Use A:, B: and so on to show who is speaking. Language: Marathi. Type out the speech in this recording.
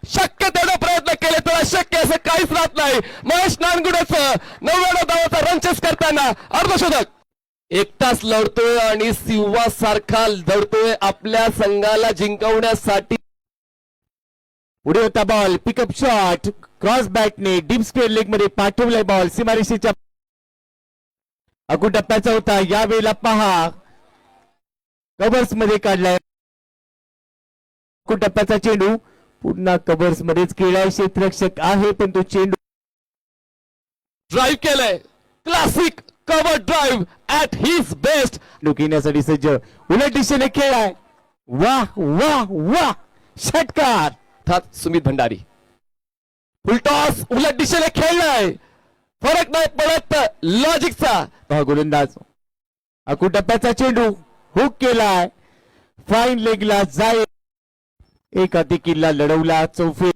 A: शक्य तेवढा प्रयत्न केले तर अशक्य असं काहीच राहत नाही. महेश नानगुडेचं 99 धावाचा रनचेस करताना अर्धशतक. एकटाच लढतोय आणि सिंहासारखा लढतोय आपल्या संघाला जिंकवण्यासाठी.
B: पुढे होता बॉल, पिकअप शॉट, क्रॉस बॅटने डीप स्क्वेअर लेग मध्ये पाठवलाय बॉल सीमारेषेच्या अगू टप्प्याचा होता. यावेळेला पहा कव्हर्स मध्ये काढलाय. अगू टप्प्याचा चेंडू पुन्हा कव्हर्स मध्येच खेळाय. क्षेत्ररक्षक आहे पण तो चेंडू
A: ड्राईव्ह केलंय. Classic cover drive at his best.
B: घेण्यासाठी सज्ज. उलट दिशेने खेळाय. वाह वाह वाह, षटकार.
A: अर्थात सुमित भंडारी. फुलटॉस उलट दिशेने खेळलाय. फरक नाही पडत लॉजिकचा.
B: पहा गोलंदाज अगू टप्प्याचा चेंडू हुक केलाय. फाईन लेगला जाय. एक अतिकिल्ला लढवला. चौफे